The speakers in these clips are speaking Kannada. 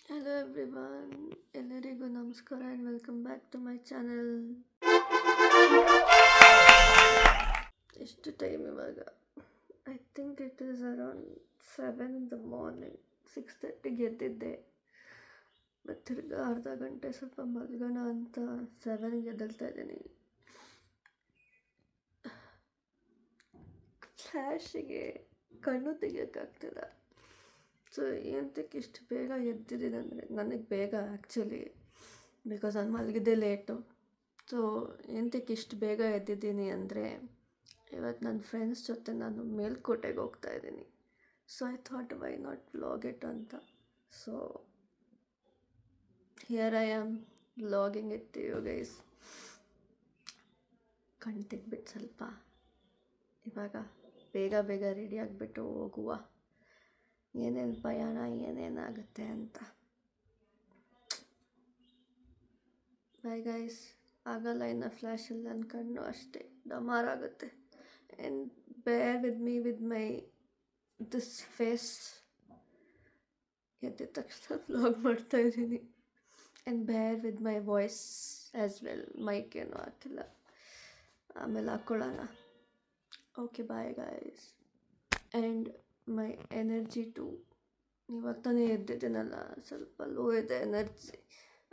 Hello everyone, ಎಲ್ಲರಿಗೂ ನಮಸ್ಕಾರ and welcome back to my channel. ಎಷ್ಟು ಟೈಮ್ ಇವಾಗ? I think it is around 7 in the morning. 6:30ಗೆ ಎದ್ದಿದ್ದೆ, ಮತ್ತು ತಿರ್ಗಾ ಅರ್ಧ ಗಂಟೆ ಸ್ವಲ್ಪ ಮಲ್ಗೋಣ ಅಂತ 7ಗೆ ಎದ್ದೇಳ್ತಾ ಇದ್ದೀನಿ. ಫ್ಲ್ಯಾಶಿಗೆ ಕಣ್ಣು ತೆಗಿಯೋಕ್ಕಾಗ್ತಿಲ್ಲ. ಸೊ ಏನಕ್ಕೆ ಇಷ್ಟು ಬೇಗ ಎದ್ದಿದ್ದೀನಿ ಅಂದರೆ, ನನಗೆ ಬೇಗ ಆ್ಯಕ್ಚುಲಿ, ಬಿಕಾಸ್ ನಾನು ಮಲಗಿದ್ದೆ ಲೇಟು. ಸೊ ಏನಕ್ಕೆ ಇಷ್ಟು ಬೇಗ ಎದ್ದಿದ್ದೀನಿ ಅಂದರೆ, ಇವತ್ತು ನನ್ನ ಫ್ರೆಂಡ್ಸ್ ಜೊತೆ ನಾನು ಮೇಲ್ಕೋಟೆಗೆ ಹೋಗ್ತಾಯಿದ್ದೀನಿ. So I thought why not vlog it ಅಂತ. So here I am vlogging it to you guys. ಕಣ್ ತೆಗ್ಬಿಟ್ಟು ಸ್ವಲ್ಪ ಇವಾಗ ಬೇಗ ಬೇಗ ರೆಡಿ ಆಗಿಬಿಟ್ಟು ಹೋಗುವ. ಏನೇನು ಪ್ರಯಾಣ ಏನೇನಾಗುತ್ತೆ ಅಂತ. Bye guys. ಆಗಲ್ಲ ಇನ್ನು ಫ್ಲ್ಯಾಶಲ್ಲಿ ನನ್ನ ಕಣ್ಣು ಅಷ್ಟೇ ಡಮಾರಾಗುತ್ತೆ. And bear with me with my this face. ಎದ್ದ ತಕ್ಷಣ ವ್ಲಾಗ್ ಮಾಡ್ತಾಯಿದ್ದೀನಿ. And bear with my voice as well. Mic ಏನೂ ಹಾಕಿಲ್ಲ, ಆಮೇಲೆ ಹಾಕ್ಕೊಳ್ಳೋಣ. Okay bye guys. And my energy too, ಇವಾಗ ತಾನೇ ಎದ್ದಿದ್ದೀನಲ್ಲ, ಸ್ವಲ್ಪ ಲೋ ಇದೆ ಎನರ್ಜಿ.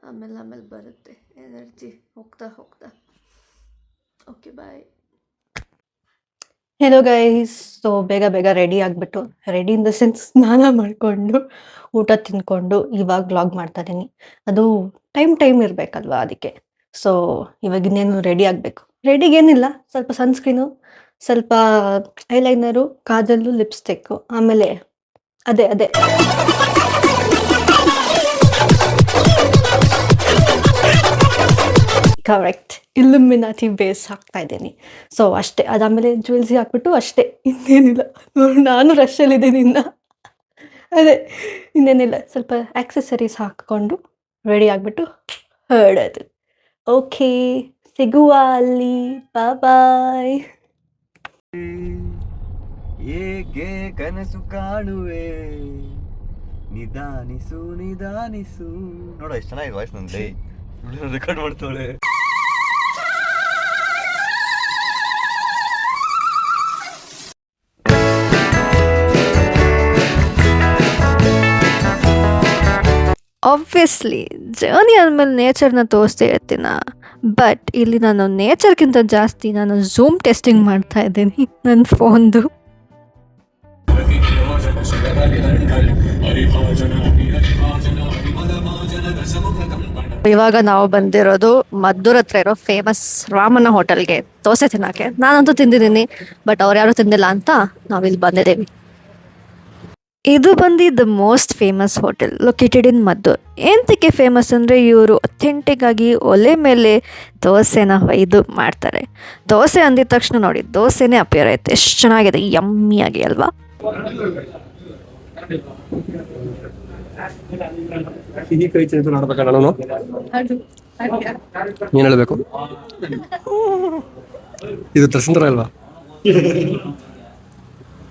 ಆಮೇಲೆ ಬರುತ್ತೆ ಎನರ್ಜಿ ಹೋಗ್ತಾ ಹೋಗ್ತಾ. Okay bye. Hello guys. So ಬೇಗ ಬೇಗ ರೆಡಿ ಆಗಿಬಿಟ್ಟು, ರೆಡಿ ಇನ್ ದ ಸೆನ್ಸ್ ಸ್ನಾನ ಮಾಡಿಕೊಂಡು ಊಟ ತಿಂದ್ಕೊಂಡು ಇವಾಗ ವ್ಲಾಗ್ ಮಾಡ್ತಾ ಇದ್ದೀನಿ. ಅದು ಟೈಮ್ ಇರಬೇಕಲ್ವಾ, ಅದಕ್ಕೆ. ಸೊ ಇವಾಗ ಇನ್ನೇನು ರೆಡಿ ಆಗಬೇಕು. ರೆಡಿಗೇನಿಲ್ಲ, ಸ್ವಲ್ಪ ಸನ್ಸ್ಕ್ರೀನು, ಸ್ವಲ್ಪ ಐಲೈನರು, ಕಾಜಲ್ಲು, ಲಿಪ್ಸ್ಟಿಕ್ಕು, ಆಮೇಲೆ ಅದೇ ಕರೆಕ್ಟ್ ಇಲ್ಯುಮಿನಾಟಿ ಬೇಸ್ ಹಾಕ್ತಾ ಇದ್ದೀನಿ. ಸೊ ಅಷ್ಟೇ. ಅದಾದಮೇಲೆ ಜ್ಯುವೆಲ್ಸಿ ಹಾಕ್ಬಿಟ್ಟು ಅಷ್ಟೇ, ಇನ್ನೇನಿಲ್ಲ. ನಾನು ರಶಲ್ಲಿದ್ದೀನಿ ಇನ್ನು. ಅದೇ ಇನ್ನೇನಿಲ್ಲ, ಸ್ವಲ್ಪ ಆಕ್ಸೆಸರೀಸ್ ಹಾಕ್ಕೊಂಡು ರೆಡಿ ಆಗಿಬಿಟ್ಟು ಹೊರಡೋದು. ಓಕೆ, ಸಿಗುವ ಅಲ್ಲಿ. ಬಾಯ್. ಏಕೆ ಕನಸು ಕಾಣುವೆ, ನಿಧಾನಿಸು ನಿಧಾನಿಸು. ನೋಡ ಎಷ್ಟು ಚೆನ್ನಾಗಿದೆ ವಾಯ್ಸ್ ನಂದು. ರೆಕಾರ್ಡ್ ಮಾಡ್ತಾಳೆ. ಆಬ್ವಿಯಸ್ಲಿ ಜರ್ನಿ ಆದಮೇಲೆ ನೇಚರ್ನ ತೋರಿಸ್ತಾ ಇರ್ತೀನ. ಬಟ್ ಇಲ್ಲಿ ನಾನು ನೇಚರ್ಗಿಂತ ಜಾಸ್ತಿ ನಾನು ಝೂಮ್ ಟೆಸ್ಟಿಂಗ್ ಮಾಡ್ತಾ ಇದ್ದೀನಿ ನನ್ನ ಫೋನ್ದು. ಇವಾಗ ನಾವು ಬಂದಿರೋದು ಮದ್ದೂರ್ ಹತ್ರ ಇರೋ ಫೇಮಸ್ ರಾಮನ ಹೋಟೆಲ್ಗೆ ದೋಸೆ ತಿನ್ನೋಕ್ಕೆ. ನಾನಂತೂ ತಿಂದಿದ್ದೀನಿ, ಬಟ್ ಅವ್ರು ಯಾರು ತಿಂದಿಲ್ಲ ಅಂತ ನಾವಿಲ್ಲಿ ಬಂದಿದ್ದೀವಿ. ಇದು ಬಂದು the most famous hotel located in Maddur. ಎಂತಕ್ಕೆ ಫೇಮಸ್ ಅಂದರೆ, ಇವರು ಅಥೆಂಟಿಕ್ ಆಗಿ ಒಲೆ ಮೇಲೆ ದೋಸೆನ ಹೊಯ್ದು ಮಾಡ್ತಾರೆ. ದೋಸೆ ಅಂದಿದ ತಕ್ಷಣ ನೋಡಿ, ದೋಸೆನೇ ಅಪಿಯರ್ ಆಯ್ತು. ಎಷ್ಟು ಚೆನ್ನಾಗಿದೆ, ಯಮ್ಮಿಯಾಗಿ ಅಲ್ವಾ? ಸಿಹಿ ಕೈ ಚೇತು ನೋಡ್ಬೇಕ ನಾನು. ಏನ್ ಹೇಳ್ಬೇಕು? ಇದು ತರ್ಸಂದ್ರ ಅಲ್ವಾ?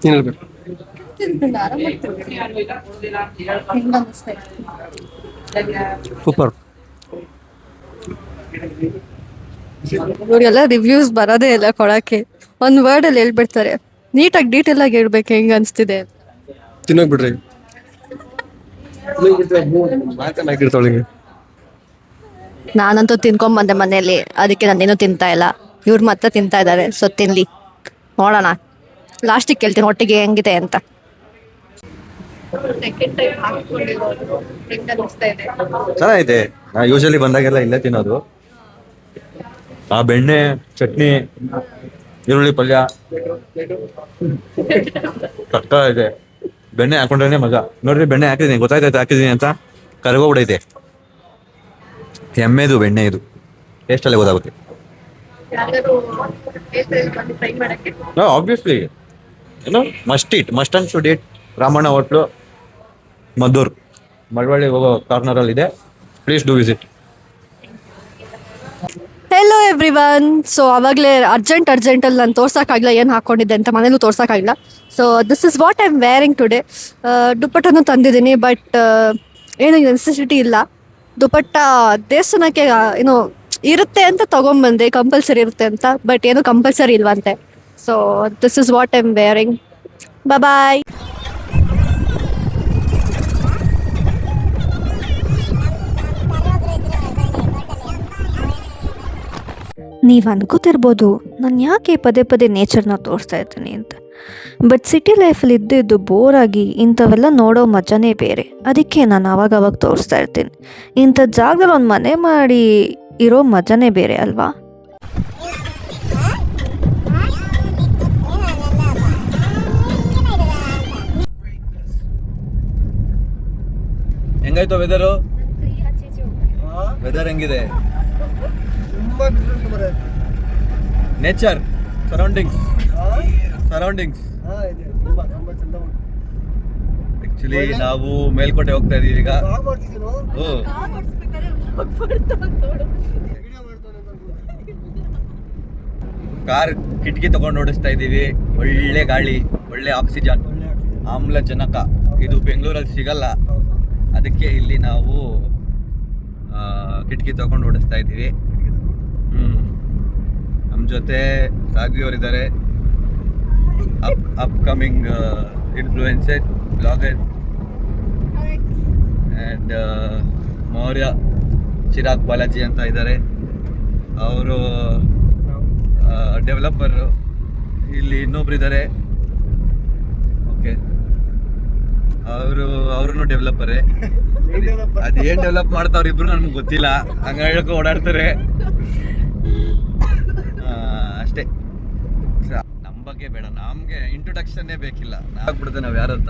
ಏನ್ ಹೇಳ್ಬೇಕು? ಸೂಪರ್. ಇವರೆಲ್ಲ ರಿವ್ಯೂಸ್ ಬರೋದೇ ಇಲ್ಲ ಕೊಡೋಕ್ಕೆ. ಒಂದು ವರ್ಡಲ್ಲಿ ಹೇಳ್ಬಿಡ್ತಾರೆ. ನೀಟಾಗಿ ಡೀಟೇಲ್ ಆಗಿ ಹೇಳ್ಬೇಕು ಹೆಂಗೆ ಅನಿಸ್ತಿದೆ. ತಿನ್ನೋಕ್ ಬಿಡ್ರಿ. ನಾನಂತೂ ತಿನ್ಕೊಂಬಂದೆ ಮನೆಯಲ್ಲಿ, ಅದಕ್ಕೆ ನಾನೇನು ತಿಂತಾ ಇಲ್ಲ. ಇವ್ರು ಮತ್ತೆ ತಿಂತಾ ಇದ್ದಾರೆ. ಸೊ ತಿನ್ಲಿ, ನೋಡೋಣ. ಲಾಸ್ಟಿಗೆ ಕೇಳ್ತೀನಿ ಒಟ್ಟಿಗೆ ಹೆಂಗಿದೆ ಅಂತ. ಚೆನ್ನಾಗೈತೆ. ನಾ ಯೂಶಲಿ ಬಂದಾಗೆಲ್ಲ ಇಲ್ಲೇ ತಿನ್ನೋದು. ಆ ಬೆಣ್ಣೆ, ಚಟ್ನಿ, ಈರುಳ್ಳಿ ಪಲ್ಯ ಸಕ್ಕ ಇದೆ. ಬೆಣ್ಣೆ ಹಾಕೊಂಡ್ರೆ ಮಜಾ. ನೋಡ್ರಿ, ಬೆಣ್ಣೆ ಹಾಕಿದೀನಿ, ಗೊತ್ತಾಯ್ತಾಯ್ತು ಹಾಕಿದೀನಿ ಅಂತ. ಕರಗೋಗ್ಬಿಡೈತೆ. ಎಮ್ಮೆದು ಬೆಣ್ಣೆ ಇದು, ಟೇಸ್ಟಲ್ಲೇ ಗೊತ್ತಾಗುತ್ತೆ. ಆಬ್ವಿಯಸ್ಲಿ ಏನು must and should it. Ramanna hotel, Maddur, Malavalli ಹೋಗೋ ಕಾರ್ನರಲ್ಲಿ ಇದೆ. Please do visit. Hello everyone. So ಆವಾಗಲೇ ಅರ್ಜೆಂಟಲ್ಲಿ ನಾನು ತೋರ್ಸೋಕ್ಕಾಗಿಲ್ಲ ಏನು ಹಾಕ್ಕೊಂಡಿದ್ದೆ ಅಂತ, ಮನೇಲೂ ತೋರ್ಸೋಕ್ಕಾಗಿಲ್ಲ. So this is what I am wearing today. ದುಪ್ಪಟ್ಟನ್ನು ತಂದಿದ್ದೀನಿ, ಬಟ್ ಏನು ನೆಸೆಸಿಟಿ ಇಲ್ಲ. ದುಪಟ್ಟ ದೇವಸ್ಥಾನಕ್ಕೆ ಏನೋ ಇರುತ್ತೆ ಅಂತ ತಗೊಂಬಂದೆ, ಕಂಪಲ್ಸರಿ ಇರುತ್ತೆ ಅಂತ, ಬಟ್ ಏನು ಕಂಪಲ್ಸರಿ ಇಲ್ವಂತೆ. So this is what I am wearing. Bye. ನೀವು ಅನ್ಕೋತಿರ್ಬೋದು ನಾನು ಯಾಕೆ ಪದೇ ಪದೇ ನೇಚರ್ನ ತೋರಿಸ್ತಾ ಇರ್ತೀನಿ ಅಂತ. ಬಟ್ ಸಿಟಿ ಲೈಫಲ್ಲಿ ಇದ್ದಿದ್ದು ಬೋರಾಗಿ ಇಂಥವೆಲ್ಲ ನೋಡೋ ಮಜಾನೇ ಬೇರೆ. ಅದಕ್ಕೆ ನಾನು ಅವಾಗವಾಗ ತೋರಿಸ್ತಾ ಇರ್ತೀನಿ. ಇಂಥ ಜಾಗದಲ್ಲಿ ಒಂದು ಮನೆ ಮಾಡಿ ಇರೋ ಮಜಾನೇ ಬೇರೆ ಅಲ್ವಾ. ಹೆಂಗಾಯ್ತು ವೆದರು? ವೆದರ್ ಹೆಂಗಿದೆ? ನೇಚರ್ ಸರೌಂಡಿಂಗ್ಸ್ ಆಕ್ಚುಲಿ ನಾವು ಮೇಲ್ಕೋಟೆ ಹೋಗ್ತಾ ಇದೀವಿ ಈಗ. ಕಾರ್ ಕಿಟಕಿ ತಗೊಂಡು ಓಡಿಸ್ತಾ ಇದೀವಿ. ಒಳ್ಳೆ ಗಾಳಿ, ಒಳ್ಳೆ ಆಕ್ಸಿಜನ್, ಆಮ್ಲಜನಕ. ಇದು ಬೆಂಗಳೂರಲ್ಲಿ ಸಿಗಲ್ಲ, ಅದಕ್ಕೆ ಇಲ್ಲಿ ನಾವು ಕಿಟಕಿ ತಗೊಂಡು ಓಡಿಸ್ತಾ ಇದ್ದೀವಿ. ನಮ್ಮ ಜೊತೆ ಸಾಗಿಯವರಿದ್ದಾರೆ, upcoming influencer, blogger and Maurya Chirag Balaji ಅಂತ ಇದ್ದಾರೆ. ಅವರು ಡೆವಲಪರು. ಇಲ್ಲಿ ಇನ್ನೊಬ್ರು ಇದ್ದಾರೆ, ಓಕೆ, ಅವರು ಡೆವಲಪರೇ. ಅದೇನು ಡೆವಲಪ್ ಮಾಡ್ತಾವ್ರ ಇಬ್ರು ನಮ್ಗೆ ಗೊತ್ತಿಲ್ಲ, ಹಂಗ ಹೇಳ್ಕೊ ಓಡಾಡ್ತಾರೆ ಅಷ್ಟೇ. ನಮ್ಮ ಬಗ್ಗೆ ಬೇಡ, ನಮ್ಗೆ ಇಂಟ್ರೊಡಕ್ಷನ್ನೇ ಬೇಕಿಲ್ಲ, ಆಗ್ಬಿಡುತ್ತೆ ನಾವ್ ಯಾರಂತ.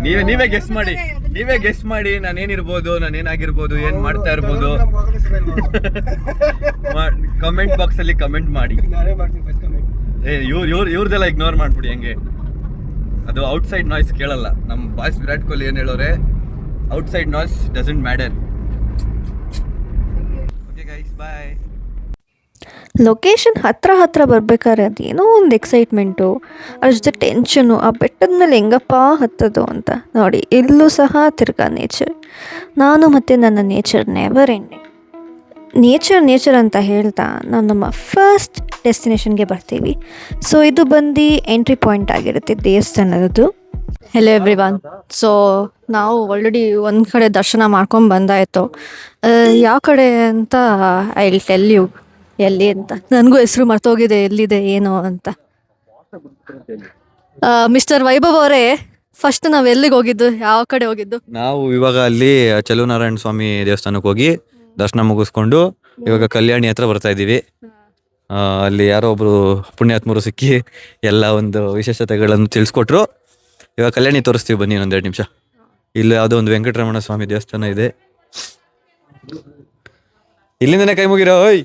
ನೀವೇ ಗೆಸ್ ಮಾಡಿ ನಾನೇನಿರ್ಬೋದು, ನಾನೇನಾಗಿರ್ಬೋದು, ಏನ್ ಮಾಡ್ತಾ ಇರ್ಬೋದು. ಕಮೆಂಟ್ ಬಾಕ್ಸ್ ಅಲ್ಲಿ ಕಮೆಂಟ್ ಮಾಡಿ. ಇವ್ರದೆಲ್ಲ ಇಗ್ನೋರ್ ಮಾಡ್ಬಿಡಿ ಹೆಂಗೆ. ಅದು ಔಟ್ಸೈಡ್ ನಾಯ್ಸ್ ಕೇಳಲ್ಲ. ನಮ್ಮ ಬಾಯ್ಸ್ ವಿರಾಟ್ ಕೊಹ್ಲಿ ಏನ್ ಹೇಳೋರೆ, outside noise doesn't matter. Okay guys, bye. Location ಹತ್ರ ಬರ್ಬೇಕಾದ್ರೆ ಅದೇನೋ ಒಂದು ಎಕ್ಸೈಟ್ಮೆಂಟು, ಅದ್ರ ಜೊತೆ ಟೆನ್ಷನು. ಆ ಬೆಟ್ಟದ ಮೇಲೆ ಹೆಂಗಪ್ಪ ಹತ್ತೋದು ಅಂತ ನೋಡಿ. ಇಲ್ಲೂ ಸಹ ತಿರ್ಗಾ ನೇಚರ್. ನಾನು ಮತ್ತು ನನ್ನ ನೇಚರ್ ನೆವರ್ ಎಂಡಿಂಗ್. ನೇಚರ್ ಅಂತ ಹೇಳ್ತಾ ನಾವು ನಮ್ಮ ಫಸ್ಟ್ ಡೆಸ್ಟಿನೇಷನ್ಗೆ ಬರ್ತೀವಿ. ಸೊ ಇದು ಬಂದು ಎಂಟ್ರಿ ಪಾಯಿಂಟ್ ಆಗಿರುತ್ತೆ ದೇವಸ್ಥಾನದ್ದು. Hello everyone. ಸೊ ನಾವು ಆಲ್ರೆಡಿ ಒಂದು ಕಡೆ ದರ್ಶನ ಮಾಡ್ಕೊಂಡು ಬಂದಾಯಿತು. ಯಾವ ಕಡೆ ಅಂತ ಐ ವಿಲ್ ಟೆಲ್ ಯು ಎಲ್ಲಿ ಅಂತ. ನನಗೂ ಹೆಸರು ಮರ್ತೋಗಿದೆ ಎಲ್ಲಿದೆ ಏನು ಅಂತ. ಮಿಸ್ಟರ್ ವೈಭವ್ ಅವರೇ, ಫಸ್ಟ್ ನಾವು ಎಲ್ಲಿಗೆ ಹೋಗಿದ್ದು, ಯಾವ ಕಡೆ ಹೋಗಿದ್ದು? ನಾವು ಇವಾಗ ಅಲ್ಲಿ ಚಲುನಾರಾಯಣ ಸ್ವಾಮಿ ದೇವಸ್ಥಾನಕ್ಕೆ ಹೋಗಿ ದರ್ಶನ ಮುಗಿಸ್ಕೊಂಡು ಇವಾಗ ಕಲ್ಯಾಣಿ ಹತ್ರ ಬರ್ತಾ ಇದ್ದೀವಿ. ಅಲ್ಲಿ ಯಾರೋ ಒಬ್ರು ಪುಣ್ಯಾತ್ಮರು ಸಿಕ್ಕಿ ಎಲ್ಲ ಒಂದು ವಿಶೇಷತೆಗಳನ್ನು ತಿಳಿಸ್ಕೊಟ್ರು. ಇವಾಗ ಕಲ್ಯಾಣಿ ತೋರಿಸ್ತೀವಿ ಬನ್ನಿ, ಇನ್ನೊಂದು 2 ನಿಮಿಷ. ಇಲ್ಲಿ ಯಾವುದೋ ಒಂದು ವೆಂಕಟರಮಣ ಸ್ವಾಮಿ ದೇವಸ್ಥಾನ ಇದೆ. ಇಲ್ಲಿಂದನೇ ಕೈ ಮುಗಿರೋ, ಓಯ್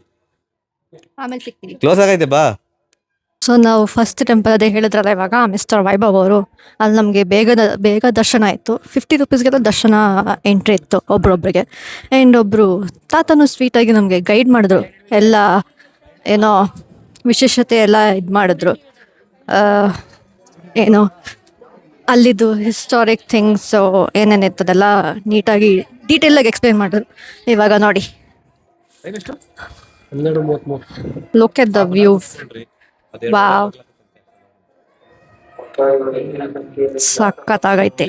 ಆಮೇಲೆ ಸಿಗ್ತೀವಿ, ಕ್ಲೋಸ್ ಆಗೈತೆ ಬಾ. ಸೊ ನಾವು ಫಸ್ಟ್ ಟೆಂಪಲ್ ಅದೇ ಹೇಳಿದ್ರಲ್ಲ ಇವಾಗ ಮಿಸ್ಟರ್ ವೈಭವ್ ಅವರು, ಅಲ್ಲಿ ನಮಗೆ ಬೇಗ ದರ್ಶನ ಆಯಿತು. 50 ರೂಪೀಸ್ಗೆಲ್ಲ ದರ್ಶನ ಎಂಟ್ರಿ ಇತ್ತು ಒಬ್ರೊಬ್ರಿಗೆ. ಆ್ಯಂಡ್ ಒಬ್ಬರು ತಾತನು ಸ್ವೀಟಾಗಿ ನಮಗೆ ಗೈಡ್ ಮಾಡಿದ್ರು, ಎಲ್ಲ ಏನೋ ವಿಶೇಷತೆ ಎಲ್ಲ ಇದು ಮಾಡಿದ್ರು. ಏನೋ ಅಲ್ಲಿದ್ದು ಹಿಸ್ಟಾರಿಕ್ ಥಿಂಗ್ಸು ಏನೇನಿರ್ತದೆಲ್ಲ ನೀಟಾಗಿ ಡೀಟೇಲಾಗಿ ಎಕ್ಸ್ಪ್ಲೇನ್ ಮಾಡಿದ್ರು. ಇವಾಗ ನೋಡಿ, look at the view. Wow, ಸಖತ್ತಾಗೈತೆ.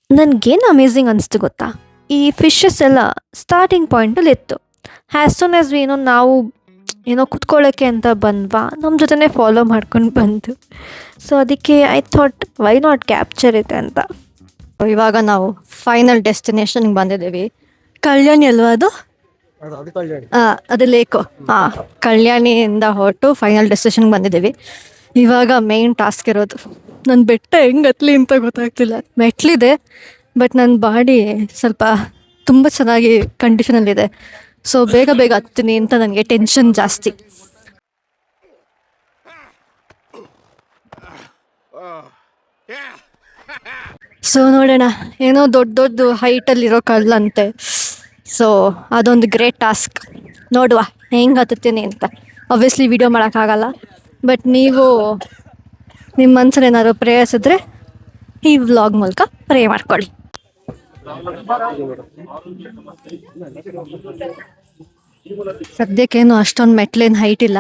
ನನಗೇನು ಅಮೇಝಿಂಗ್ ಅನಿಸ್ತು ಗೊತ್ತಾ, ಈ ಫಿಶಸ್ ಎಲ್ಲ ಸ್ಟಾರ್ಟಿಂಗ್ ಪಾಯಿಂಟಲ್ಲಿ ಇತ್ತು. ಆ್ಯಸ್ ಸೂನ್ ಆಸ್ ನಾವು ಕುತ್ಕೊಳ್ಳೋಕ್ಕೆ ಅಂತ ಬಂದ್ವಾ, ನಮ್ಮ ಜೊತೆನೇ ಫಾಲೋ ಮಾಡ್ಕೊಂಡು ಬಂದು. ಸೊ ಅದಕ್ಕೆ I thought why not capture ಇದೆ ಅಂತ. ಇವಾಗ ನಾವು ಫೈನಲ್ ಡೆಸ್ಟಿನೇಷನ್ಗೆ ಬಂದಿದ್ದೀವಿ. ಕಲ್ಯಾಣಿ ಅಲ್ವಾ ಅದು? ಅದು ಲೇಕು. ಕಲ್ಯಾಣಿಯಿಂದ ಹೊರಟು ಫೈನಲ್ ಡೆಸ್ಟಿನೇಷನ್ಗೆ ಬಂದಿದ್ದೀವಿ. ಇವಾಗ ಮೇನ್ ಟಾಸ್ಕ್ ಇರೋದು, ನನ್ನ ಬೆಟ್ಟ ಹೆಂಗೆ ಹತ್ತಲಿ ಅಂತ ಗೊತ್ತಾಗ್ತಿಲ್ಲ. ಮೆಟ್ಲಿದೆ, ಬಟ್ ನನ್ನ ಬಾಡಿ ಸ್ವಲ್ಪ ತುಂಬ ಚೆನ್ನಾಗಿ ಕಂಡೀಷನಲ್ಲಿದೆ. ಸೊ ಬೇಗ ಬೇಗ ಹತ್ತೀನಿ ಅಂತ ನನಗೆ ಟೆನ್ಷನ್ ಜಾಸ್ತಿ. ಸೊ ನೋಡೋಣ, ಏನೋ ದೊಡ್ಡ ದೊಡ್ಡ ಹೈಟಲ್ಲಿರೋ ಕಲ್ಲಂತೆ. ಸೊ ಅದೊಂದು ಗ್ರೇಟ್ ಟಾಸ್ಕ್. ನೋಡುವ ಹೆಂಗೆ ಹತ್ತುತ್ತೀನಿ ಅಂತ. ಆಬ್ವಿಯಸ್ಲಿ ವಿಡಿಯೋ ಮಾಡೋಕ್ಕಾಗಲ್ಲ, ಬಟ್ ನೀವು ನಿಮ್ಮ ಮನಸ್ಸಲ್ಲಿ ಏನಾದ್ರು ಪ್ರೇಯಸಿದ್ರೆ ಈ ವ್ಲಾಗ್ ಮೂಲಕ ಪ್ರೇ ಮಾಡ್ಕೊಳ್ಳಿ. ಸದ್ಯಕ್ಕೇನು ಅಷ್ಟೊಂದು ಮೆಟ್ಲೇನು ಹೈಟ್ ಇಲ್ಲ,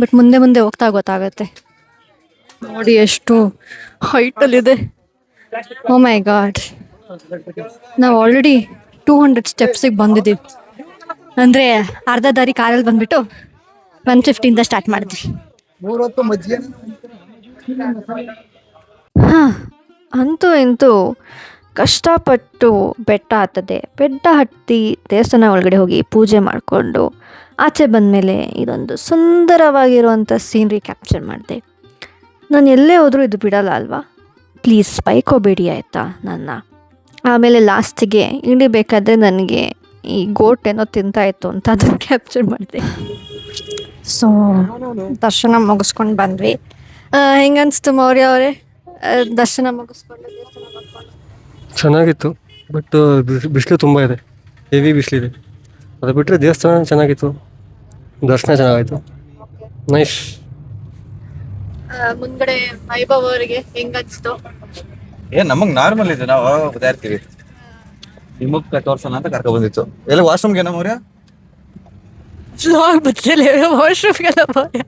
ಬಟ್ ಮುಂದೆ ಮುಂದೆ ಹೋಗ್ತಾ ಗೊತ್ತಾಗುತ್ತೆ. ನೋಡಿ ಎಷ್ಟು ಹೈಟಲ್ಲಿದೆ. ಓ ಮೈ ಗಾಡ್, ನಾವು ಆಲ್ರೆಡಿ 200 ಸ್ಟೆಪ್ಸಿಗೆ ಬಂದಿದ್ದೀವಿ. ಅಂದರೆ ಅರ್ಧ ದಾರಿ ಕಾರಲ್ಲಿ ಬಂದ್ಬಿಟ್ಟು 150 ಸ್ಟಾರ್ಟ್ ಮಾಡಿದ್ವಿ. ಹಾಂ, ಅಂತೂ ಇಂತೂ ಕಷ್ಟಪಟ್ಟು ಬೆಟ್ಟ ಹತ್ತಿ ದೇವಸ್ಥಾನ ಒಳಗಡೆ ಹೋಗಿ ಪೂಜೆ ಮಾಡಿಕೊಂಡು ಆಚೆ ಬಂದಮೇಲೆ ಇದೊಂದು ಸುಂದರವಾಗಿರುವಂಥ ಸೀನ್ರಿ ಕ್ಯಾಪ್ಚರ್ ಮಾಡಿದೆ. ನಾನು ಎಲ್ಲೇ ಹೋದರೂ ಇದು ಬಿಡಲ್ಲ ಅಲ್ವಾ, ಪ್ಲೀಸ್ ಬೈಕೋಬೇಡಿ ಆಯಿತಾ ನನ್ನ. ಆಮೇಲೆ ಲಾಸ್ಟಿಗೆ ಇಳಿಬೇಕಾದ್ರೆ ನನಗೆ ಈ ಗೋಟ್ ಏನೋ ತಿಂತಾಯಿತ್ತು ಅಂತ ಅದನ್ನು ಕ್ಯಾಪ್ಚರ್ ಮಾಡಿದೆ. ಸೊ ದರ್ಶನ ಮುಗಿಸ್ಕೊಂಡು ಬಂದ್ವಿ. ಹೆಂಗನ್ನಿಸ್ತು ಮೌರ್ಯ ಅವರೇ ದರ್ಶನ ಮುಗಿಸ್ಕೊಂಡು? ಚೆನ್ನಾಗಿತ್ತು, ಬಟ್ ಬಿಸಿಲು ತುಂಬ ಇದೆ, ಹೆವಿ ಬಿಸಿಲಿದೆ. ಅದು ಬಿಟ್ಟರೆ ದೇವಸ್ಥಾನ ಚೆನ್ನಾಗಿತ್ತು, ದರ್ಶನ ಚೆನ್ನಾಗಾಯಿತು, ನೈಸ್. ಮುಂದ್ಗಡೆ ವೈಭವ್ ಅವರಿಗೆ ಹೆಂಗನ್ನಿಸ್ತು? ನಮಗ್ ನಾರ್ಮಲ್ ಇದೆ, ನಾವು ಹೋಗ್ತಾ ಇರ್ತೀವಿ. ನಿಮಗ್ ತೋರ್ಸೋಣ ಅಂತ ಕರ್ಕೊ ಬಂದಿತ್ತು. ಎಲ್ಲ ವಾಶ್ರೂಮ್ಗೆ ಏನೋ ಮೌರ್ಯ ವ್ಲಾಗ್ ಬದಲೇ ವಾಶ್ರೂಮ್ಗೆಲ್ಲ ಮೌರ್ಯ.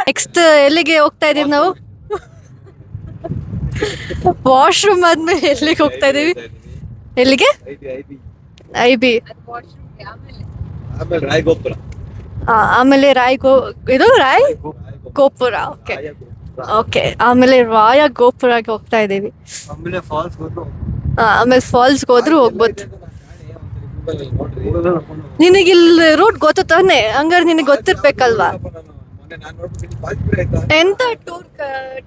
ನೆಕ್ಸ್ಟ್ ಎಲ್ಲಿಗೆ ಹೋಗ್ತಾ ಇದೀವಿ ನಾವು? ವಾಶ್ರೂಮ್ ಆದ್ಮೇಲೆ ಎಲ್ಲಿಗೆ ಹೋಗ್ತಾ ಇದೀವಿ? ಎಲ್ಲಿಗೆ? IB. ಆಮೇಲೆ ರಾಯ್ ಗೋಪುರ. ಓಕೆ ಓಕೆ, ಆಮೇಲೆ ರಾಯ ಗೋಪುರಕ್ಕೆ ಹೋಗ್ತಾ ಇದ್ದೀವಿ. ಆಮೇಲೆ ಫಾಲ್ಸ್ಗೆ ಹೋದ್ರೂ ಹೋಗ್ಬೋದು. ನಿನಗಿಲ್ಲಿ ರೂಟ್ ಗೊತ್ತು ತಾನೆ, ಹಂಗಾರೆ ನಿನಗೆ ಗೊತ್ತಿರ್ಬೇಕಲ್ವಾ? ಎಂತ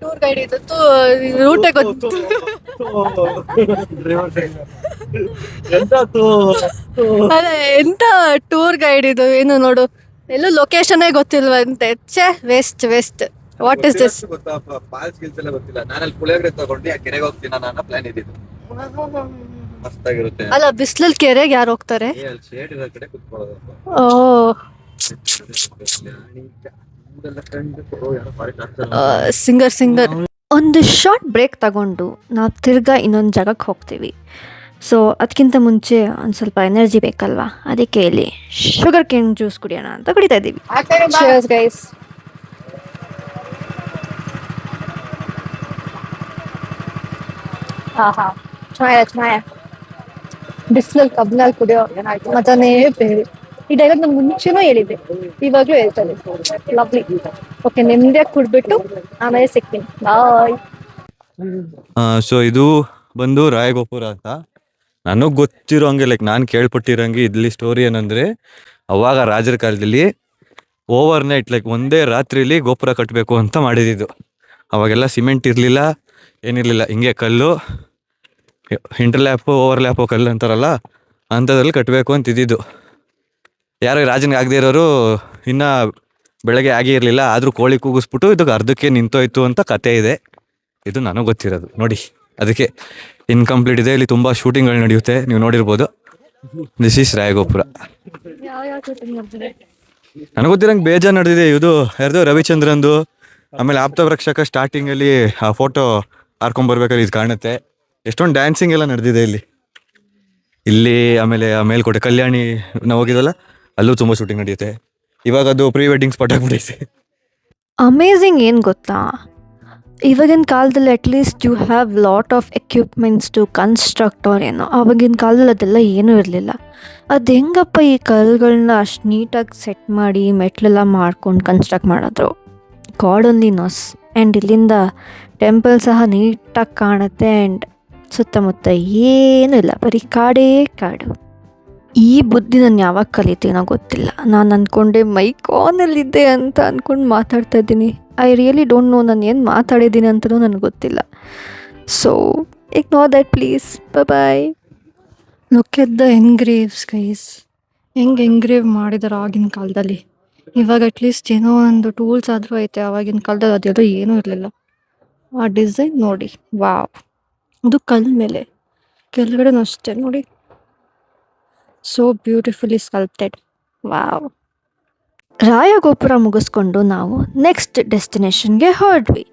ಟೂರ್ ಗೈಡ್ ಇದು? ರೂಟೇ ಗೊತ್ತು. ಅದೇ ಎಂತ ಟೂರ್ ಗೈಡ್ ಇದು? ಏನು ನೋಡು, ಎಲ್ಲೂ ಲೊಕೇಶನ್ನೇ ಗೊತ್ತಿಲ್ವಂತೆ. ಛೇ, ವೇಸ್ಟ್. What is this? ಅಲ್ಲ, ಬಿಸ್ಲಲ್ಲಿ ಕೆರೆಗೆ ಯಾರು ಹೋಗ್ತಾರೆ? ಓ, ಸಿಂಗರ್. ಒಂದು ಶಾರ್ಟ್ ಬ್ರೇಕ್ ತಗೊಂಡು ನಾವು ತಿರ್ಗಾ ಇನ್ನೊಂದು ಜಾಗಕ್ಕೆ ಹೋಗ್ತೀವಿ. ಸೊ ಅದಕ್ಕಿಂತ ಮುಂಚೆ ಒಂದು ಸ್ವಲ್ಪ ಎನರ್ಜಿ ಬೇಕಲ್ವಾ, ಅದಕ್ಕೆ ಇಲ್ಲಿ ಶುಗರ್ ಕೇನ್ ಜ್ಯೂಸ್ ಕುಡಿಯೋಣ ಅಂತ ಕುಡಿತಾ ಇದ್ದೀವಿ. Cheers, guys. ಚೆನ್ನಾಗಿದೆ. ಬಿಸಿಲಲ್ಲಿ ಕಬ್ನಲ್ಲಿ ಕುಡಿಯೋ ಮಜಾನೇ ಬೇರೆ. ಈ ಡೈಲಾಗ್ ನಮ್ಗೆ ಮುಂಚೆನೂ ಹೇಳಿದ್ದೆ, ಇವಾಗಲೂ ಹೇಳ್ತಾರೆ. ಲವ್ಲಿ. ಓಕೆ, ನೆಮ್ಮದಿಯಾಗಿ ಕುಡ್ಬಿಟ್ಟು ಆಮೇಲೆ ಸಿಗ್ತೀನಿ. ಬಾಯ್. ಸೊ ಇದು ಬಂದು ರಾಯಗೋಪುರ ಅಂತ ನನಗೆ ಗೊತ್ತಿರೋ ಹಂಗೆ, ಲೈಕ್ ನಾನು ಕೇಳ್ಪಟ್ಟಿರೋಂಗೆ ಇಲ್ಲಿ ಸ್ಟೋರಿ ಏನಂದ್ರೆ, ಅವಾಗ ರಾಜರ ಕಾಲದಲ್ಲಿ ಓವರ್ ನೈಟ್, ಲೈಕ್ ಒಂದೇ ರಾತ್ರಿಲಿ ಗೋಪುರ ಕಟ್ಟಬೇಕು ಅಂತ ಮಾಡಿದ್ದು. ಅವಾಗೆಲ್ಲ ಸಿಮೆಂಟ್ ಇರಲಿಲ್ಲ, ಏನಿರಲಿಲ್ಲ, ಹಿಂಗೆ ಕಲ್ಲು, ಇಂಟರ್ಲ್ಯಾಪು ಓವರ್ಲ್ಯಾಪು ಕಲ್ಲು ಅಂತಾರಲ್ಲ, ಅಂಥದ್ರಲ್ಲಿ ಕಟ್ಟಬೇಕು ಅಂತಿದ್ದು. ಯಾರೋ ರಾಜನಿಗೆ ಆಗದೆ ಇರೋರು ಇನ್ನೂ ಬೆಳಗ್ಗೆ ಆಗೇ ಇರಲಿಲ್ಲ, ಆದರೂ ಕೋಳಿ ಕೂಗಿಸ್ಬಿಟ್ಟು ಇದಕ್ಕೆ ಅರ್ಧಕ್ಕೆ ನಿಂತೋಯ್ತು ಅಂತ ಕತೆ ಇದೆ. ಇದು ನನಗೆ ಗೊತ್ತಿರೋದು ನೋಡಿ, ಅದಕ್ಕೆ ಇನ್ಕಂಪ್ಲೀಟ್ ಇದೆ. ಇಲ್ಲಿ ತುಂಬ ಶೂಟಿಂಗ್ಗಳು ನಡೆಯುತ್ತೆ, ನೀವು ನೋಡಿರ್ಬೋದು. This is Rayagopura. ನನಗೆ ಗೊತ್ತಿರಂಗೆ ಬೇಜಾರು ನಡೆದಿದೆ. ಇದು ಯಾರ್ದು, ರವಿಚಂದ್ರನ್ದು. ಆಮೇಲೆ ಆಪ್ತರಕ್ಷಕ ಸ್ಟಾರ್ಟಿಂಗಲ್ಲಿ ಆ ಫೋಟೋ ಹಾರ್ಕೊಂಬರ್ಬೇಕಾದ್ರೆ ಇದು ಕಾಣುತ್ತೆ. ಎಷ್ಟೊಂದು ಡ್ಯಾನ್ಸಿಂಗ್ ಎಲ್ಲ ನಡೆದಿದೆ ಇಲ್ಲಿ. ಆಮೇಲೆ ಆ ಮೇಲ್ಕೋಟೆ ಕಲ್ಯಾಣಿ ನಾವು ಹೋಗಿದ್ವಲ್ಲ, ಅಲ್ಲೂ ತುಂಬ ಶೂಟಿಂಗ್ ನಡೆಯುತ್ತೆ. ಇವಾಗ ಅದು ಪ್ರೀ ವೆಡ್ಡಿಂಗ್ ಸ್ಪಾಟ್ ಆಗಿಬಿಟ್ಟಿದೆ. ಅಮೇಝಿಂಗ್ ಏನು ಗೊತ್ತಾ, ಇವಾಗಿನ ಕಾಲದಲ್ಲಿ at least you have lot of equipments to construct ಅವ್ರು ಏನೋ. ಆವಾಗಿನ ಕಾಲದಲ್ಲಿ ಅದೆಲ್ಲ ಏನೂ ಇರಲಿಲ್ಲ. ಅದು ಹೆಂಗಪ್ಪ ಈ ಕಲ್ಲುಗಳನ್ನ ಅಷ್ಟು ನೀಟಾಗಿ ಸೆಟ್ ಮಾಡಿ ಮೆಟ್ಲೆಲ್ಲ ಮಾಡ್ಕೊಂಡು ಕನ್ಸ್ಟ್ರಕ್ಟ್ ಮಾಡಿದ್ರು. God only knows. ಆ್ಯಂಡ್ ಇಲ್ಲಿಂದ ಟೆಂಪಲ್ ಸಹ ನೀಟಾಗಿ ಕಾಣುತ್ತೆ. ಆ್ಯಂಡ್ ಸುತ್ತಮುತ್ತ ಏನೂ ಇಲ್ಲ, ಬರೀ ಕಾಡೇ ಕಾಡು. ಈ ಬುದ್ಧಿ ನಾನು ಯಾವಾಗ ಕಲಿತೀನೋ ಗೊತ್ತಿಲ್ಲ. ನಾನು ಅಂದ್ಕೊಂಡೆ ಮೈಕ್ ಆನಲ್ಲಿದ್ದೆ ಅಂತ ಅಂದ್ಕೊಂಡು ಮಾತಾಡ್ತಾ ಇದ್ದೀನಿ. ಐ ರಿಯಲಿ ಡೋಂಟ್ ನೋ ನಾನು ಏನು ಮಾತಾಡಿದ್ದೀನಿ ಅಂತಲೂ ನನಗೆ ಗೊತ್ತಿಲ್ಲ. So ignore that please. Bye. Look at the engraves guys. ಹೆಂಗೆ ಎನ್ಗ್ರೇವ್ ಮಾಡಿದಾರೆ ಆಗಿನ ಕಾಲದಲ್ಲಿ. ಇವಾಗ ಅಟ್ಲೀಸ್ಟ್ ಏನೋ ಒಂದು ಟೂಲ್ಸ್ ಆದರೂ ಐತೆ. ಆವಾಗಿನ ಕಾಲದಲ್ಲಿ ಅದೆಲ್ಲ ಏನೂ ಇರಲಿಲ್ಲ. ಆ ಡಿಸೈನ್ ನೋಡಿ, ವಾವ್. ಅದು ಕಲ್ ಮೇಲೆ ಕೆಳಗಡೆನೂ ಅಷ್ಟೇ ನೋಡಿ, ಸೋ ಬ್ಯೂಟಿಫುಲಿ ಸ್ಕಲ್ಪ್ಟೆಡ್. ವಾವ್. ರಾಯಗೋಪುರ ಮುಗಿಸ್ಕೊಂಡು ನಾವು ನೆಕ್ಸ್ಟ್ ಡೆಸ್ಟಿನೇಷನ್ಗೆ ಹೊರಡ್ವಿ,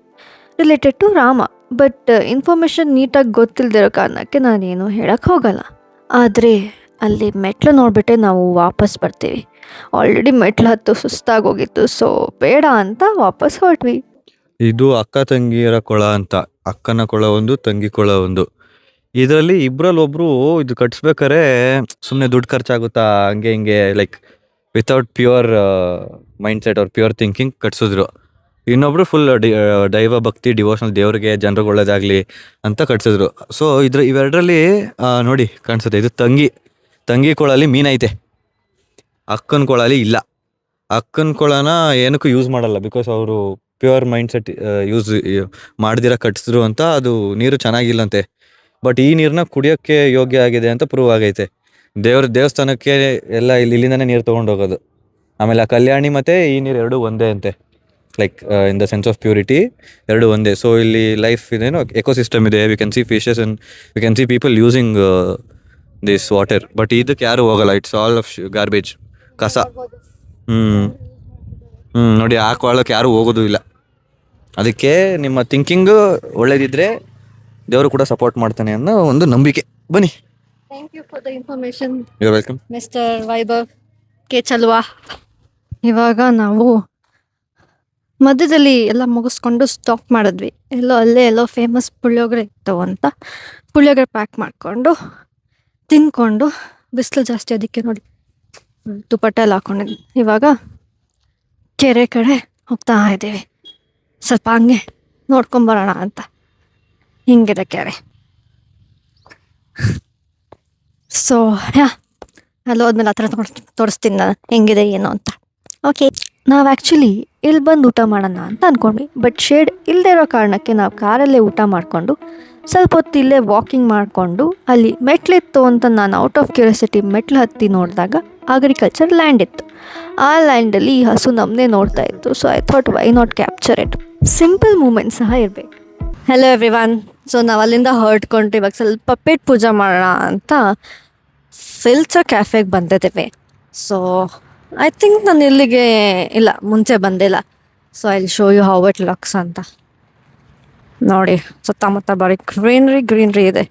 related to Rama. But information ನೀಟಾಗಿ ಗೊತ್ತಿಲ್ಲದಿರೋ ಕಾರಣಕ್ಕೆ ನಾನೇನು ಹೇಳಕ್ಕೆ ಹೋಗಲ್ಲ. ಆದರೆ ಅಲ್ಲಿ ಮೆಟ್ಲು ನೋಡಿಬಿಟ್ಟೆ ನಾವು ವಾಪಸ್ ಬರ್ತೀವಿ. ಆಲ್ರೆಡಿ ಮೆಟ್ಲು ಹತ್ತು ಸುಸ್ತಾಗೋಗಿತ್ತು, ಸೊ ಬೇಡ ಅಂತ ವಾಪಸ್ ಹೊರಟ್ವಿ. ಇದು ಅಕ್ಕ ತಂಗಿಯರ ಕೊಳ ಅಂತ. ಅಕ್ಕನ ಕೊಳ ಒಂದು, ತಂಗಿ ಕೊಳ ಒಂದು. ಇದರಲ್ಲಿ ಇಬ್ರಲ್ಲಿ ಒಬ್ರು ಇದು ಕಟ್ಸ್ಬೇಕಾರೆ ಸುಮ್ಮನೆ ದುಡ್ಡು ಖರ್ಚಾಗುತ್ತಾ ಹಂಗೆ ಹಿಂಗೆ like without pure mind set ಅವ್ರ ಪ್ಯೂರ್ ಥಿಂಕಿಂಗ್ ಕಟ್ಸಿದ್ರು. ಇನ್ನೊಬ್ರು ಫುಲ್ ದೈವ ಭಕ್ತಿ ಡಿವೋಷನಲ್, ದೇವ್ರಿಗೆ ಜನರಿಗೆ ಒಳ್ಳೇದಾಗ್ಲಿ ಅಂತ ಕಟ್ಸಿದ್ರು. ಸೊ ಇವೆರಡರಲ್ಲಿ ನೋಡಿ ಕಾಣಿಸುತ್ತೆ, ಇದು ತಂಗಿ ಕೊಳಲ್ಲಿ ಮೀನೈತೆ, ಅಕ್ಕನ ಕೊಳಲ್ಲಿ ಇಲ್ಲ. ಅಕ್ಕನ ಕೊಳನ ಏನಕ್ಕೂ ಯೂಸ್ ಮಾಡಲ್ಲ, ಬಿಕಾಸ್ ಅವರು ಪ್ಯೂರ್ ಮೈಂಡ್ ಸೆಟ್ ಯೂಸ್ ಮಾಡ್ದಿರ ಕಟ್ಸಿದ್ರು ಅಂತ. ಅದು ನೀರು ಚೆನ್ನಾಗಿಲ್ಲಂತೆ. ಬಟ್ ಈ ನೀರನ್ನ ಕುಡಿಯೋಕ್ಕೆ ಯೋಗ್ಯ ಆಗಿದೆ ಅಂತ ಪ್ರೂವ್ ಆಗೈತೆ. ದೇವಸ್ಥಾನಕ್ಕೆ ಎಲ್ಲ ಇಲ್ಲಿಂದಾನೇ ನೀರು ತೊಗೊಂಡೋಗೋದು. ಆಮೇಲೆ ಆ ಕಲ್ಯಾಣಿ ಮತ್ತು ಈ ನೀರು ಎರಡು ಒಂದೇ ಅಂತೆ, like in the sense of purity ಎರಡು ಒಂದೇ. ಸೊ ಇಲ್ಲಿ ಲೈಫ್ ಇದೇನೋ ಎಕೋಸಿಸ್ಟಮ್ ಇದೆ. We can see fishes and we can see people using this water. But ಇದಕ್ಕೆ ಯಾರು ಹೋಗಲ್ಲ, ಇಟ್ಸ್ ಆಲ್ ಆಫ್ ಗಾರ್ಬೇಜ್, ಕಸ. ನೋಡಿ ಆ ಕೊಳಕ್ಕೆ ಯಾರು ಹೋಗೋದು ಇಲ್ಲ. ಅದಕ್ಕೆ ನಿಮ್ಮ ಥಿಂಕಿಂಗು ಒಳ್ಳೇದಿದ್ರೆ ದೇವರು ಕೂಡ ಸಪೋರ್ಟ್ ಮಾಡ್ತಾನೆ ಅನ್ನೋ ಒಂದು ನಂಬಿಕೆ. ಬನ್ನಿ. Thank you for the information you welcome mister Vaibhav K ಚಲ್ವಾ. ಇವಾಗ ನಾವು ಮಧ್ಯದಲ್ಲಿ ಎಲ್ಲ ಮುಗಿಸ್ಕೊಂಡು ಸ್ಟಾಪ್ ಮಾಡಿದ್ವಿ. ಎಲ್ಲೋ ಫೇಮಸ್ ಪುಳಿಯೋಗರೆ ಇತ್ತು ಅಂತ ಪುಳಿಯೋಗರೆ ಪ್ಯಾಕ್ ಮಾಡಿಕೊಂಡು ತಿನ್ಕೊಂಡು, ಬಿಸಿಲು ಜಾಸ್ತಿ ಅದಕ್ಕೆ ನೋಡಿ ದುಪ್ಪಟ್ಟ ಎಲ್ಲ ಹಾಕೊಂಡಿದ್ವಿ. ಇವಾಗ ಕೆರೆ ಕಡೆ ಹೋಗ್ತಾ ಇದ್ದೀವಿ, ಸ್ವಲ್ಪ ಹಂಗೆ ನೋಡ್ಕೊಂಬರೋಣ ಅಂತ. ಹಿಂಗಿದೆ ಕೆರೆ. ಸೊ ಅಲ್ಲಿ ಹೋದ್ಮೇಲೆ ಆ ಥರ ತೋರಿಸ್ತೀನಿ ನಾನು ಹೆಂಗಿದೆ ಏನು ಅಂತ. ಓಕೆ, ನಾವು ಆ್ಯಕ್ಚುಲಿ ಇಲ್ಲಿ ಬಂದು ಊಟ ಮಾಡೋಣ ಅಂತ ಅಂದ್ಕೊಂಡ್ವಿ. ಬಟ್ ಶೇಡ್ ಇಲ್ಲದೆ ಇರೋ ಕಾರಣಕ್ಕೆ ನಾವು ಕಾರಲ್ಲೇ ಊಟ ಮಾಡಿಕೊಂಡು ಸ್ವಲ್ಪ ಹೊತ್ತು ಇಲ್ಲೇ ವಾಕಿಂಗ್ ಮಾಡಿಕೊಂಡು, ಅಲ್ಲಿ ಮೆಟ್ಲಿತ್ತು ಅಂತ ನಾನು ಔಟ್ ಆಫ್ ಕ್ಯೂರಿಯಾಸಿಟಿ ಮೆಟ್ಲು ಹತ್ತಿ ನೋಡಿದಾಗ ಅಗ್ರಿಕಲ್ಚರ್ ಲ್ಯಾಂಡ್ ಇತ್ತು. ಆ ಲ್ಯಾಂಡಲ್ಲಿ ಈ ಹಸು ನಮ್ಮನ್ನೇ ನೋಡ್ತಾ ಇತ್ತು. So I thought why not capture it. Simple moment ಸಹ ಇರಬೇಕು. Hello everyone. ಸೊ ನಾವು ಅಲ್ಲಿಂದ ಹೊರಡ್ಕೊಂಡು ಇವಾಗ ಸ್ವಲ್ಪ ಪೇಟ್ ಪೂಜೆ ಮಾಡೋಣ ಅಂತ ಫಿಲ್ಚರ್ ಕ್ಯಾಫೆಗೆ ಬಂದಿದ್ದೇವೆ. ಸೊ ಐ ಥಿಂಕ್ ನಾನು ಇಲ್ಲಿಗೆ ಇಲ್ಲ ಮುಂಚೆ ಬಂದಿಲ್ಲ. So I show you how it looks ಅಂತ. ನೋಡಿ ಸುತ್ತಮುತ್ತ ಬರೀ ಗ್ರೀನ್ರಿ ಇದೆ.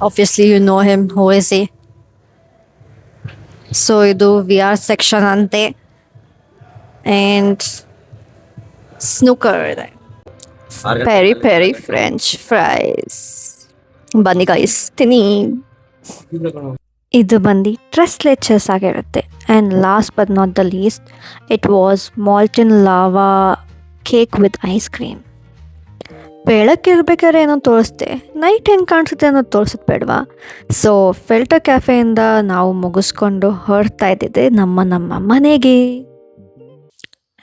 Obviously you know him. Who is he? So ಇದು VR ಸೆಕ್ಷನ್ ಅಂತೆ ಆ್ಯಂಡ್ ಸ್ನೂಕರ್ ಇದೆ. Peri french fries. ಬನ್ನಿ ಗೈಸ್ ತಿನ್ನಿ. ಇದು ಬಂದು ಟ್ರೆಸ್ಲೆ ಚೆಸ್ ಆಗಿರುತ್ತೆ. And last but not the least, it was molten lava cake with ice cream. ಬೆಳಕಿರ್ಬೇಕಾದ್ರೆ ಏನೋ ತೋರಿಸ್ದೆ, ನೈಟ್ ಹೆಂಗೆ ಕಾಣಿಸುತ್ತೆ ಅನ್ನೋದು ತೋರಿಸೋದು ಬೇಡವಾ? ಸೊ ಫಿಲ್ಟರ್ ಕ್ಯಾಫೆಯಿಂದ ನಾವು ಮುಗಿಸ್ಕೊಂಡು ಹೊರಡ್ತಾ ಇದ್ದಿದ್ದೆ ನಮ್ಮ ಮನೆಗೆ.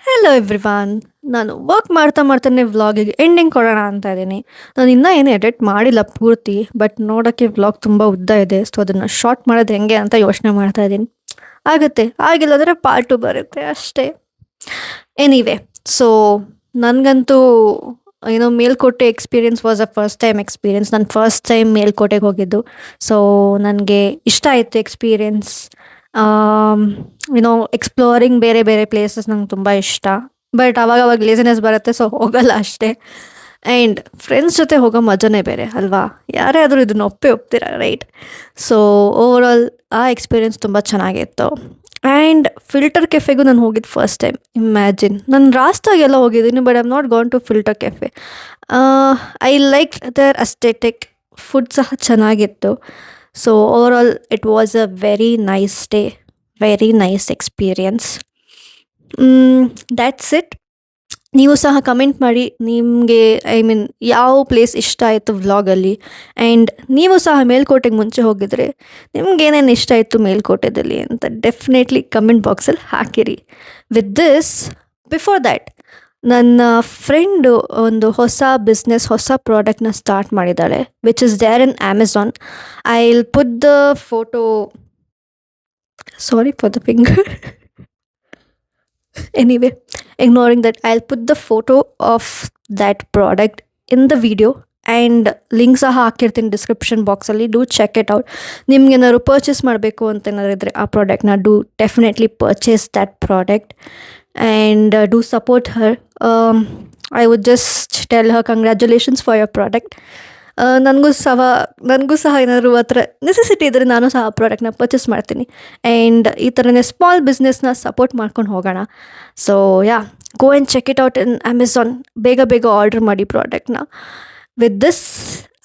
Hello everyone. ನಾನು ವರ್ಕ್ ಮಾಡ್ತಾನೆ ವ್ಲಾಗಿಗೆ ಎಂಡಿಂಗ್ ಕೊಡೋಣ ಅಂತ ಇದ್ದೀನಿ. ನಾನು ಇನ್ನೂ ಏನು ಎಡಿಟ್ ಮಾಡಿಲ್ಲ ಪೂರ್ತಿ, ಬಟ್ ನೋಡೋಕ್ಕೆ ವ್ಲಾಗ್ ತುಂಬ ಉದ್ದ ಇದೆ. ಸೊ ಅದನ್ನು ಶಾರ್ಟ್ ಮಾಡೋದು ಹೆಂಗೆ ಅಂತ ಯೋಚನೆ ಮಾಡ್ತಾ ಇದ್ದೀನಿ. ಆಗುತ್ತೆ, ಆಗಿಲ್ಲದ್ರೆ ಪಾರ್ಟ್ 2 ಬರುತ್ತೆ ಅಷ್ಟೇ. ಎನಿವೆ, ಸೊ ನನಗಂತೂ Melkote experience was a first time experience. ನಾನು ಫಸ್ಟ್ ಟೈಮ್ ಮೇಲ್ಕೋಟೆಗೆ ಹೋಗಿದ್ದು. ಸೊ ನನಗೆ ಇಷ್ಟ ಆಯಿತು ಎಕ್ಸ್ಪೀರಿಯನ್ಸ್. ಎಕ್ಸ್ಪ್ಲೋರಿಂಗ್ ಬೇರೆ ಪ್ಲೇಸಸ್ ನಂಗೆ ತುಂಬ ಇಷ್ಟ. ಬಟ್ ಅವಾಗ ಲೇಸಿನೆಸ್ ಬರುತ್ತೆ, ಸೊ ಹೋಗಲ್ಲ ಅಷ್ಟೇ. ಆ್ಯಂಡ್ ಫ್ರೆಂಡ್ಸ್ ಜೊತೆ ಹೋಗೋ ಮಜಾನೇ ಬೇರೆ ಅಲ್ವಾ? ಯಾರೇ ಆದರೂ ಇದನ್ನು ಒಪ್ತೀರಾ, ರೈಟ್? ಸೊ ಓವರಾಲ್ ಆ ಎಕ್ಸ್ಪೀರಿಯನ್ಸ್ ತುಂಬ ಚೆನ್ನಾಗಿತ್ತು. ಆ್ಯಂಡ್ ಫಿಲ್ಟರ್ ಕೆಫೆಗೂ ನಾನು ಹೋಗಿದ್ದು ಫಸ್ಟ್ ಟೈಮ್. ಇಮ್ಯಾಜಿನ್, ನಾನು ರಾಸ್ತಾಗೆಲ್ಲ ಹೋಗಿದ್ದೀನಿ, but I am not gone to filter cafe. I like their aesthetic. Food ಸಹ ಚೆನ್ನಾಗಿತ್ತು. So overall it was a very nice day, very nice experience. That's it. ನೀವು ಸಹ ಕಮೆಂಟ್ ಮಾಡಿ ನಿಮಗೆ ಯಾವ ಪ್ಲೇಸ್ ಇಷ್ಟ ಆಯಿತು ವ್ಲಾಗಲ್ಲಿ. ಆ್ಯಂಡ್ ನೀವು ಸಹ ಮೇಲ್ಕೋಟೆಗೆ ಮುಂಚೆ ಹೋಗಿದ್ರೆ ನಿಮ್ಗೆ ಏನೇನು ಇಷ್ಟ ಆಯಿತು ಮೇಲ್ಕೋಟೆದಲ್ಲಿ ಅಂತ ಡೆಫಿನೆಟ್ಲಿ ಕಮೆಂಟ್ ಬಾಕ್ಸಲ್ಲಿ ಹಾಕಿರಿ. ವಿತ್ ದಿಸ್, ಬಿಫೋರ್ ದ್ಯಾಟ್, ನನ್ನ ಫ್ರೆಂಡು ಒಂದು ಹೊಸ ಬಿಸ್ನೆಸ್, ಹೊಸ ಪ್ರಾಡಕ್ಟ್ನ ಸ್ಟಾರ್ಟ್ ಮಾಡಿದ್ದಾಳೆ, which is there in Amazon. I will put the photo, sorry for the finger. Anyway, ignoring that, I'll put the photo of that product in the video and link ಸಹ ಹಾಕಿರ್ತೀನಿ ಡಿಸ್ಕ್ರಿಪ್ಷನ್ ಬಾಕ್ಸಲ್ಲಿ. Do check it out. ನಿಮ್ಗೇನಾದ್ರು ಪರ್ಚೇಸ್ ಮಾಡಬೇಕು ಅಂತ ಏನಾದ್ರು ಇದ್ದರೆ ಆ ಪ್ರಾಡಕ್ಟ್ನ do definitely purchase that product and do support her. I would just tell her congratulations for your product. ನನಗೂ ಸಹ ಏನಾದರೂ ಆ ಥರ ನೆಸೆಸಿಟಿ ಇದ್ದರೆ ನಾನು ಸಹ ಆ ಪ್ರಾಡಕ್ಟ್ನ ಪರ್ಚೇಸ್ ಮಾಡ್ತೀನಿ. ಆ್ಯಂಡ್ ಈ ಥರನೇ ಸ್ಮಾಲ್ ಬಿಸ್ನೆಸ್ನ ಸಪೋರ್ಟ್ ಮಾಡ್ಕೊಂಡು ಹೋಗೋಣ. So yeah, go and check it out in Amazon. ಬೇಗ ಬೇಗ ಆರ್ಡರ್ ಮಾಡಿ ಪ್ರಾಡಕ್ಟ್ನ. With this,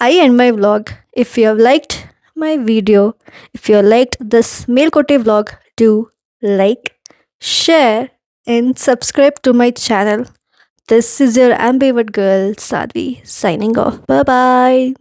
I end my vlog. If you have liked my video, if you liked this Melkote vlog, do like, share and subscribe to my channel. This is your ambivert girl Sadhvi signing off. Bye bye.